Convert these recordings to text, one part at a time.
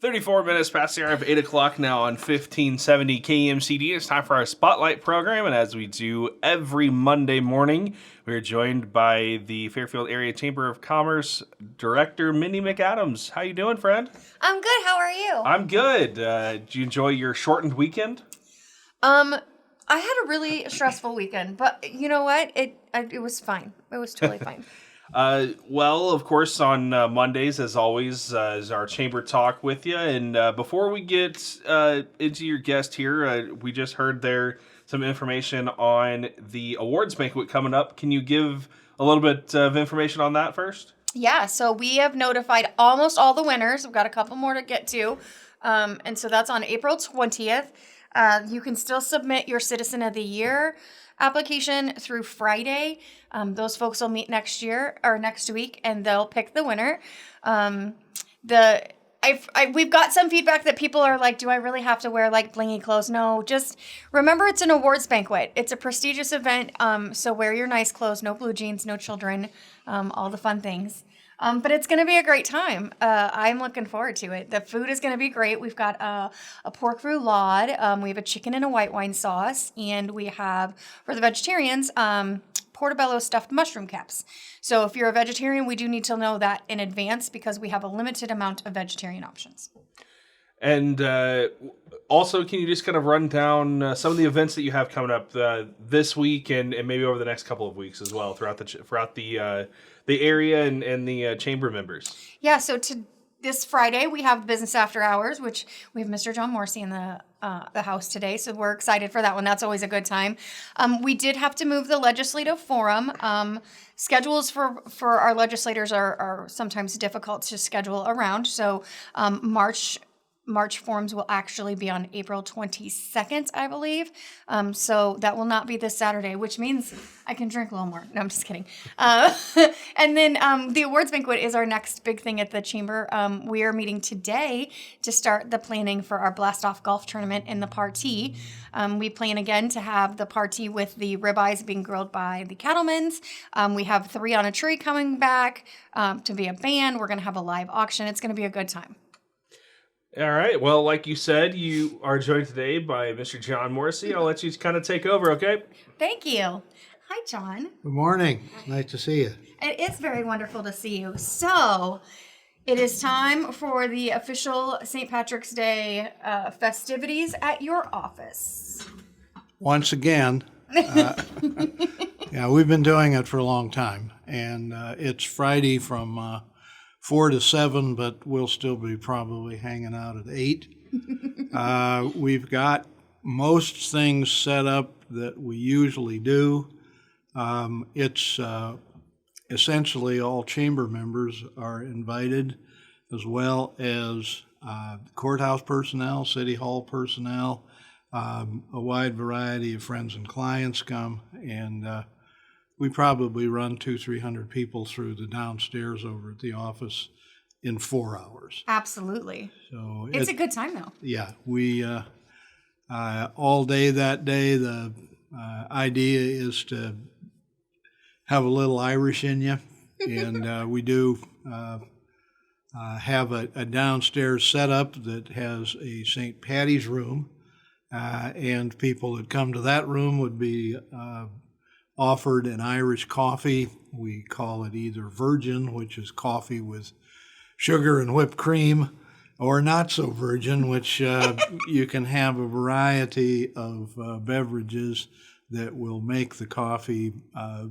34 minutes past the hour of 8 o'clock now on 1570 KMCD. It's time for our Spotlight program, and as we do every Monday morning, we are joined by the Fairfield Area Chamber of Commerce Director, Mendy McAdams. How you doing, friend? I'm good. How are you? I'm good. Did you enjoy your shortened weekend? I had a really stressful weekend, but you know what? It was fine. It was totally fine. Well, of course, on Mondays, as always, is our chamber talk with you. And before we get into your guest here, we just heard there some information on the awards banquet coming up. Can you give a little bit of information on that first? Yeah, so we have notified almost all the winners. We've got a couple more to get to. And so that's on April 20th. You can still submit your Citizen of the Year application through Friday. Those folks will meet next week, and they'll pick the winner. We've got some feedback that people are like, do I really have to wear like blingy clothes? No, just remember it's an awards banquet. It's a prestigious event. So wear your nice clothes, no blue jeans, no children, all the fun things. But it's going to be a great time. I'm looking forward to it. The food is going to be great. We've got a pork roulade. We have a chicken and a white wine sauce. And we have, for the vegetarians, portobello stuffed mushroom caps. So if you're a vegetarian, we do need to know that in advance because we have a limited amount of vegetarian options. And also, can you just kind of run down some of the events that you have coming up this week and maybe over the next couple of weeks as well throughout the area and the chamber members? Yeah, so this Friday we have Business After Hours, which we have Mr. John Morrissey in the house today, so we're excited for that one. That's always a good time. We did have to move the legislative forum. Schedules for our legislators are sometimes difficult to schedule around, so March forums will actually be on April 22nd, I believe. So that will not be this Saturday, which means I can drink a little more. No, I'm just kidding. And then the awards banquet is our next big thing at the chamber. We are meeting today to start the planning for our blast-off golf tournament in the party. We plan again to have the party with the ribeyes being grilled by the Cattlemen's. We have 3 on a Tree coming back to be a band. We're going to have a live auction. It's going to be a good time. All right. Well, like you said, you are joined today by Mr. John Morrissey. I'll let you kind of take over, okay? Thank you. Hi, John. Good morning. Nice to see you. It is very wonderful to see you. So, it is time for the official St. Patrick's Day festivities at your office. Once again, yeah, we've been doing it for a long time, and it's Friday from 4 to 7, but we'll still be probably hanging out at 8. We've got most things set up that we usually do. It's essentially all chamber members are invited, as well as courthouse personnel, city hall personnel, a wide variety of friends and clients come, and we probably run 200-300 people through the downstairs over at the office in 4 hours. Absolutely. So it's a good time, though. Yeah, we all day that day. The idea is to have a little Irish in you, and we do have a downstairs setup that has a St. Patty's room, and people that come to that room would be offered an Irish coffee. We call it either virgin, which is coffee with sugar and whipped cream, or not so virgin, which you can have a variety of beverages that will make the coffee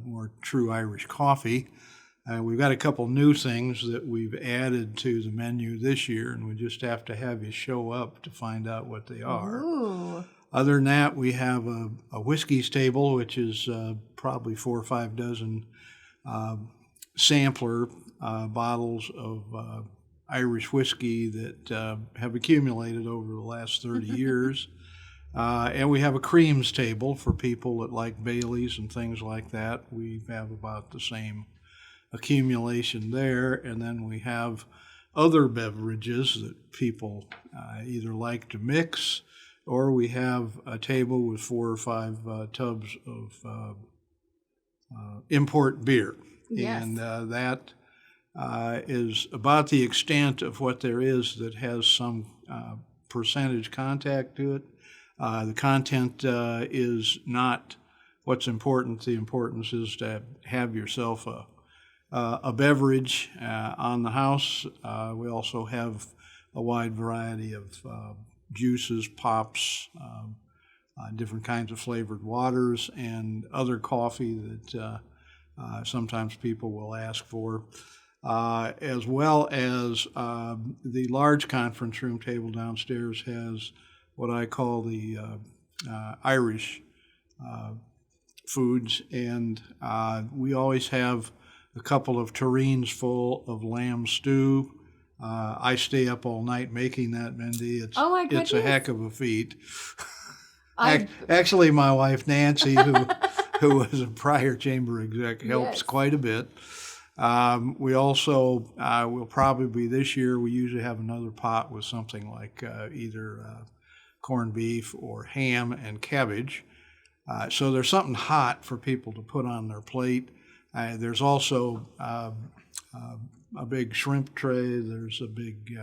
more true Irish coffee. We've got a couple new things that we've added to the menu this year, and we just have to have you show up to find out what they are. Ooh. Other than that, we have a whiskey's table, which is probably 4 or 5 dozen sampler bottles of Irish whiskey that have accumulated over the last 30 years. And we have a creams table for people that like Baileys and things like that. We have about the same accumulation there. And then we have other beverages that people either like to mix, or we have a table with 4 or 5 tubs of import beer. Yes. And that is about the extent of what there is that has some percentage contact to it. The content is not what's important. The importance is to have yourself a beverage on the house. We also have a wide variety of juices, pops, different kinds of flavored waters, and other coffee that sometimes people will ask for, as well as the large conference room table downstairs has what I call the Irish foods, and we always have a couple of tureens full of lamb stew. I stay up all night making that, Mendy. Oh my goodness. It's a heck of a feat. Actually, my wife Nancy, who was a prior chamber exec, helps quite a bit. We also will probably this year. We usually have another pot with something like either corned beef or ham and cabbage. So there's something hot for people to put on their plate. There's also a big shrimp tray. There's a big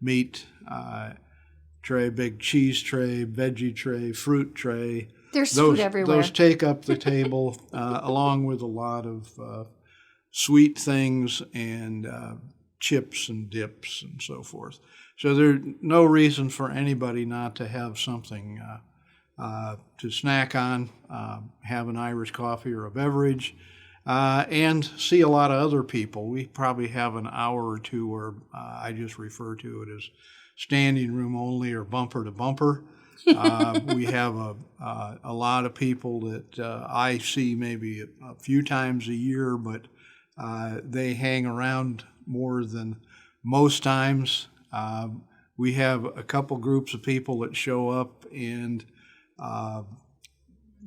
meat tray, big cheese tray, veggie tray, fruit tray. There's food everywhere. Those take up the table, along with a lot of sweet things and chips and dips and so forth. So there's no reason for anybody not to have something to snack on, have an Irish coffee or a beverage, and see a lot of other people. We probably have an hour or two where I just refer to it as standing room only or bumper to bumper. We have a lot of people that I see maybe a few times a year, but they hang around more than most times. We have a couple groups of people that show up and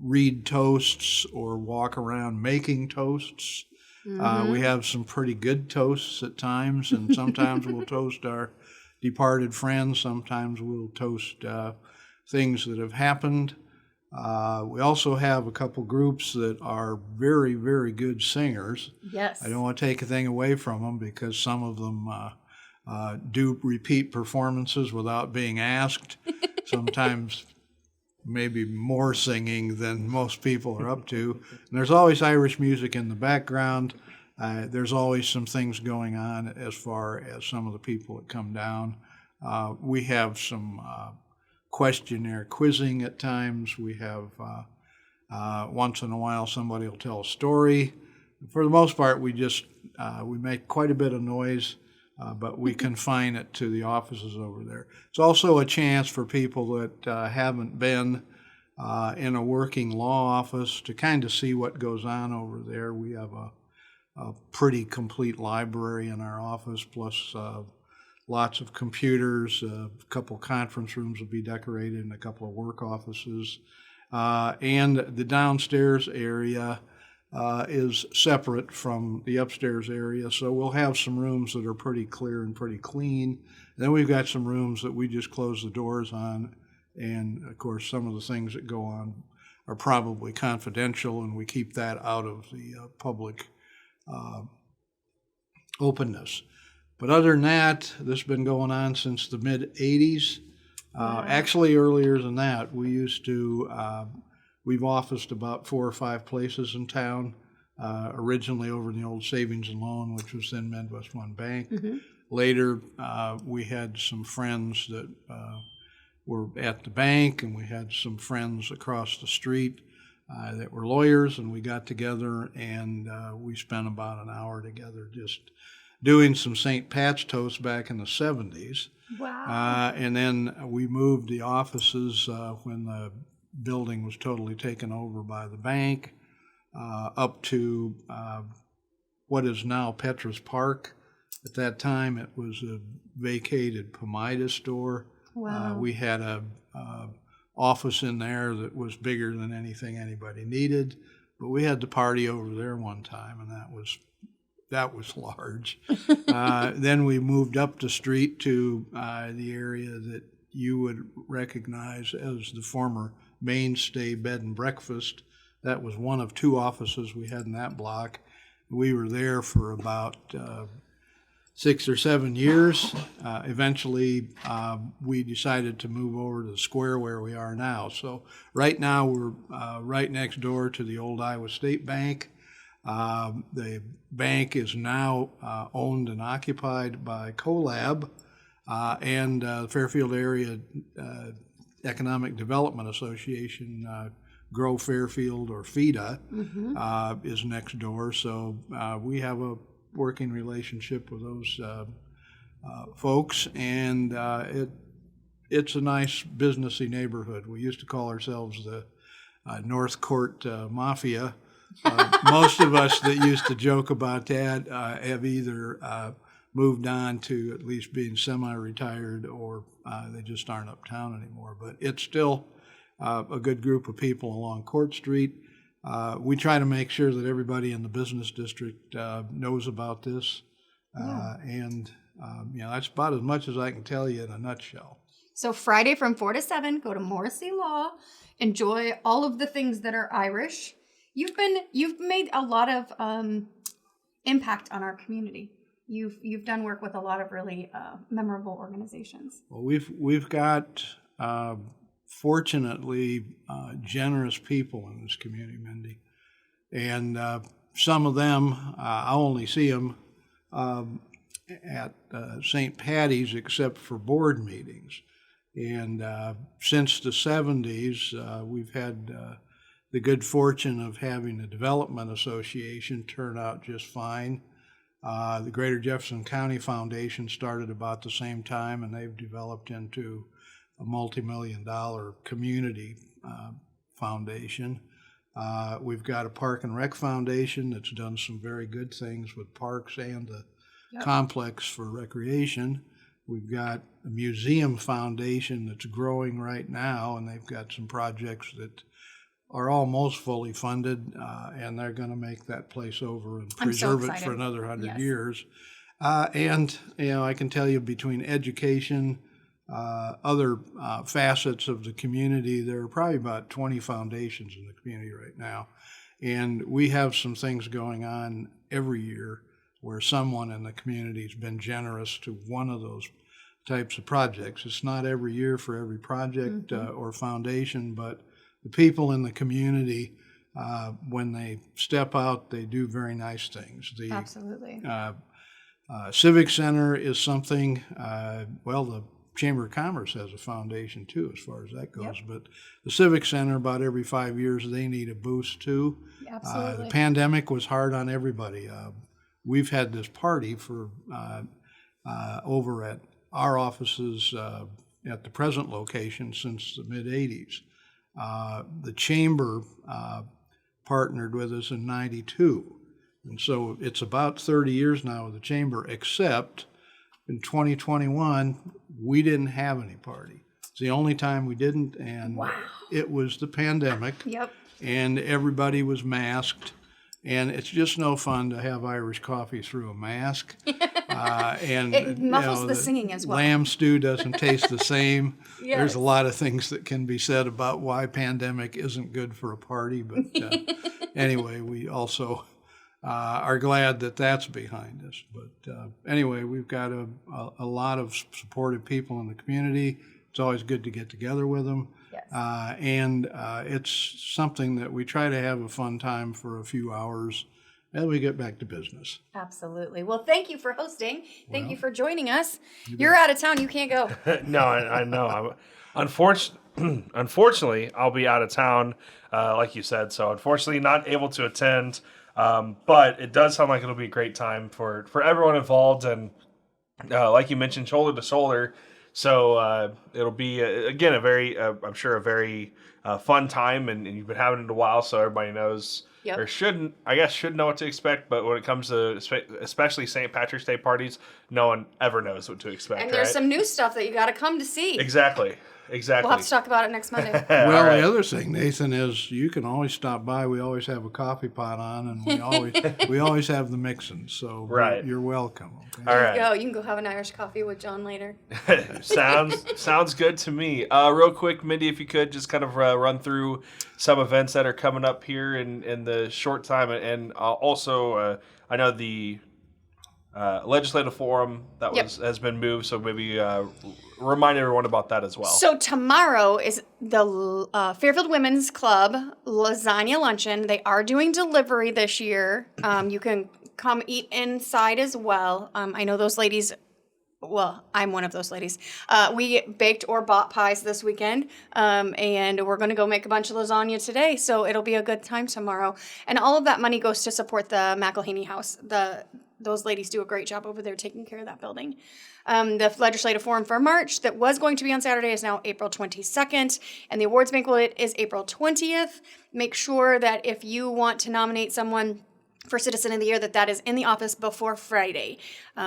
read toasts or walk around making toasts. We have some pretty good toasts at times, and sometimes we'll toast our departed friends. Sometimes we'll toast things that have happened. We also have a couple groups that are very, very good singers. Yes. I don't want to take a thing away from them because some of them do repeat performances without being asked. Sometimes maybe more singing than most people are up to. And there's always Irish music in the background. There's always some things going on as far as some of the people that come down. We have some questionnaire quizzing at times. We have once in a while somebody will tell a story. For the most part, we make quite a bit of noise, but we confine it to the offices over there. It's also a chance for people that haven't been in a working law office to kind of see what goes on over there. We have a pretty complete library in our office, plus lots of computers. A couple conference rooms will be decorated, and a couple of work offices. And the downstairs area is separate from the upstairs area, so we'll have some rooms that are pretty clear and pretty clean. Then we've got some rooms that we just close the doors on, and of course some of the things that go on are probably confidential, and we keep that out of the public openness. But other than that, this has been going on since the mid-'80s. Actually, earlier than that, we used to, we've officed about 4 or 5 places in town, originally over in the old Savings and Loan, which was then Midwest One Bank. Later, we had some friends that were at the bank, and we had some friends across the street that were lawyers, and we got together and we spent about an hour together just doing some St. Pat's toast back in the 70s. Wow. And then we moved the offices when the building was totally taken over by the bank up to what is now Petra's Park. At that time, it was a vacated Pomida store. Wow. We had a office in there that was bigger than anything anybody needed, but we had the party over there one time, and that was large. Then we moved up the street to the area that you would recognize as the former Mainstay Bed and Breakfast. That was one of 2 offices we had in that block. We were there for about 6 or 7 years. Eventually, we decided to move over to the square where we are now. So right now, we're right next door to the old Iowa State Bank. The bank is now owned and occupied by CoLab and the Fairfield Area Economic Development Association, Grow Fairfield, or FEDA, is next door. So we have a working relationship with those folks, and it's a nice businessy neighborhood. We used to call ourselves the North Court Mafia. Most of us that used to joke about that have either moved on to at least being semi-retired, or they just aren't uptown anymore. But it's still a good group of people along Court Street. We try to make sure that everybody in the business district knows about this. And that's about as much as I can tell you in a nutshell. So Friday from 4 to 7, go to Morrissey Law. Enjoy all of the things that are Irish. You've made a lot of impact on our community. You've done work with a lot of really memorable organizations. Well, we've got fortunately generous people in this community, Mendy, and some of them I only see them at St. Patty's except for board meetings. And since the 70s, we've had the good fortune of having a development association turn out just fine. The Greater Jefferson County Foundation started about the same time, and they've developed into a multi-million-dollar community foundation. We've got a Park and Rec Foundation that's done some very good things with parks and the complex for recreation. We've got a museum foundation that's growing right now, and they've got some projects that are almost fully funded, and they're going to make that place over and preserve it for another 100 years. And, I can tell you, between education, other facets of the community, there are probably about 20 foundations in the community right now. And we have some things going on every year where someone in the community has been generous to one of those types of projects. It's not every year for every project or foundation, but the people in the community, when they step out, they do very nice things. Absolutely. Civic Center is something, the Chamber of Commerce has a foundation too, as far as that goes. But the Civic Center, about every 5 years, they need a boost too. Absolutely. The pandemic was hard on everybody. We've had this party for over at our offices at the present location since the mid-'80s. The Chamber partnered with us in '92. And so it's about 30 years now with the Chamber, except in 2021, we didn't have any party. It's the only time we didn't, and it was the pandemic. And everybody was masked. And it's just no fun to have Irish coffee through a mask. And it muffles the singing as well. Lamb stew doesn't taste the same. There's a lot of things that can be said about why pandemic isn't good for a party. But anyway, we also are glad that that's behind us. But anyway, we've got a lot of supportive people in the community. It's always good to get together with them. And it's something that we try to have a fun time for a few hours, and we get back to business. Absolutely. Well, thank you for hosting. Thank you for joining us. You're out of town. You can't go. No, I know. Unfortunately, I'll be out of town, like you said. So unfortunately, not able to attend. But it does sound like it'll be a great time for everyone involved. And like you mentioned, shoulder to shoulder. So it'll be, again, a very, I'm sure, a very fun time. And you've been having it a while, so everybody knows or should know what to expect. But when it comes to especially St. Patrick's Day parties, no one ever knows what to expect. And there's some new stuff that you got to come to see. Exactly. We'll have to talk about it next Monday. Well, the other thing, Nathan, is you can always stop by. We always have a coffee pot on, and we always have the mixins. So you're welcome. Okay? All right. You can go have an Irish coffee with John later. Sounds good to me. Real quick, Mendy, if you could just kind of run through some events that are coming up here in the short time, and also I know the legislative forum that has been moved. So maybe remind everyone about that as well. So tomorrow is the Fairfield Women's Club lasagna luncheon. They are doing delivery this year. You can come eat inside as well. I know those ladies. Well, I'm one of those ladies. We baked or bought pies this weekend, and we're going to go make a bunch of lasagna today, so it'll be a good time tomorrow. And all of that money goes to support the McElhaney House. Those ladies do a great job over there taking care of that building. The legislative forum for March that was going to be on Saturday is now April 22nd, and the awards banquet is April 20th. Make sure that if you want to nominate someone for Citizen of the Year, that is in the office before Friday.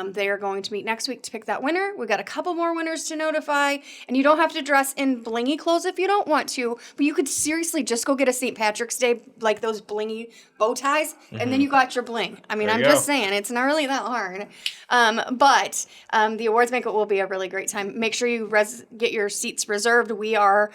They are going to meet next week to pick that winner. We've got a couple more winners to notify, and you don't have to dress in blingy clothes if you don't want to, but you could seriously just go get a St. Patrick's Day, like those blingy bow ties, and then you got your bling. I mean, I'm just saying, it's not really that hard. But the awards banquet will be a really great time. Make sure you get your seats reserved. We are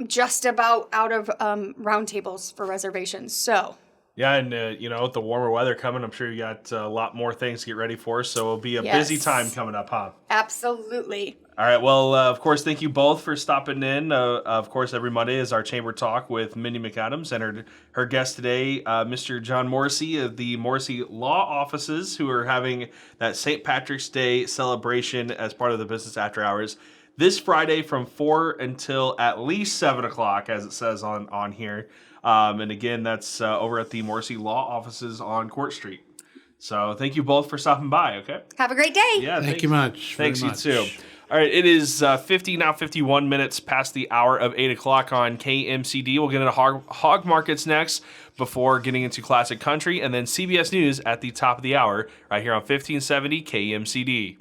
just about out of round tables for reservations, so... Yeah, and with the warmer weather coming, I'm sure you got a lot more things to get ready for, so it'll be a busy time coming up, huh? Absolutely. All right, well, of course, thank you both for stopping in. Of course, every Monday is our Chamber Talk with Mendy McAdams and her guest today, Mr. John Morrissey of the Morrissey Law Offices, who are having that St. Patrick's Day celebration as part of the Business After Hours this Friday from 4 until at least 7 o'clock, as it says on here. And again, that's over at the Morrissey Law Offices on Court Street. So thank you both for stopping by, okay? Have a great day. Yeah, Thank you much. Thanks, very you much. too. All right, it is 51 minutes past the hour of 8 o'clock on KMCD. We'll get into hog markets next before getting into classic country, and then CBS News at the top of the hour right here on 1570 KMCD.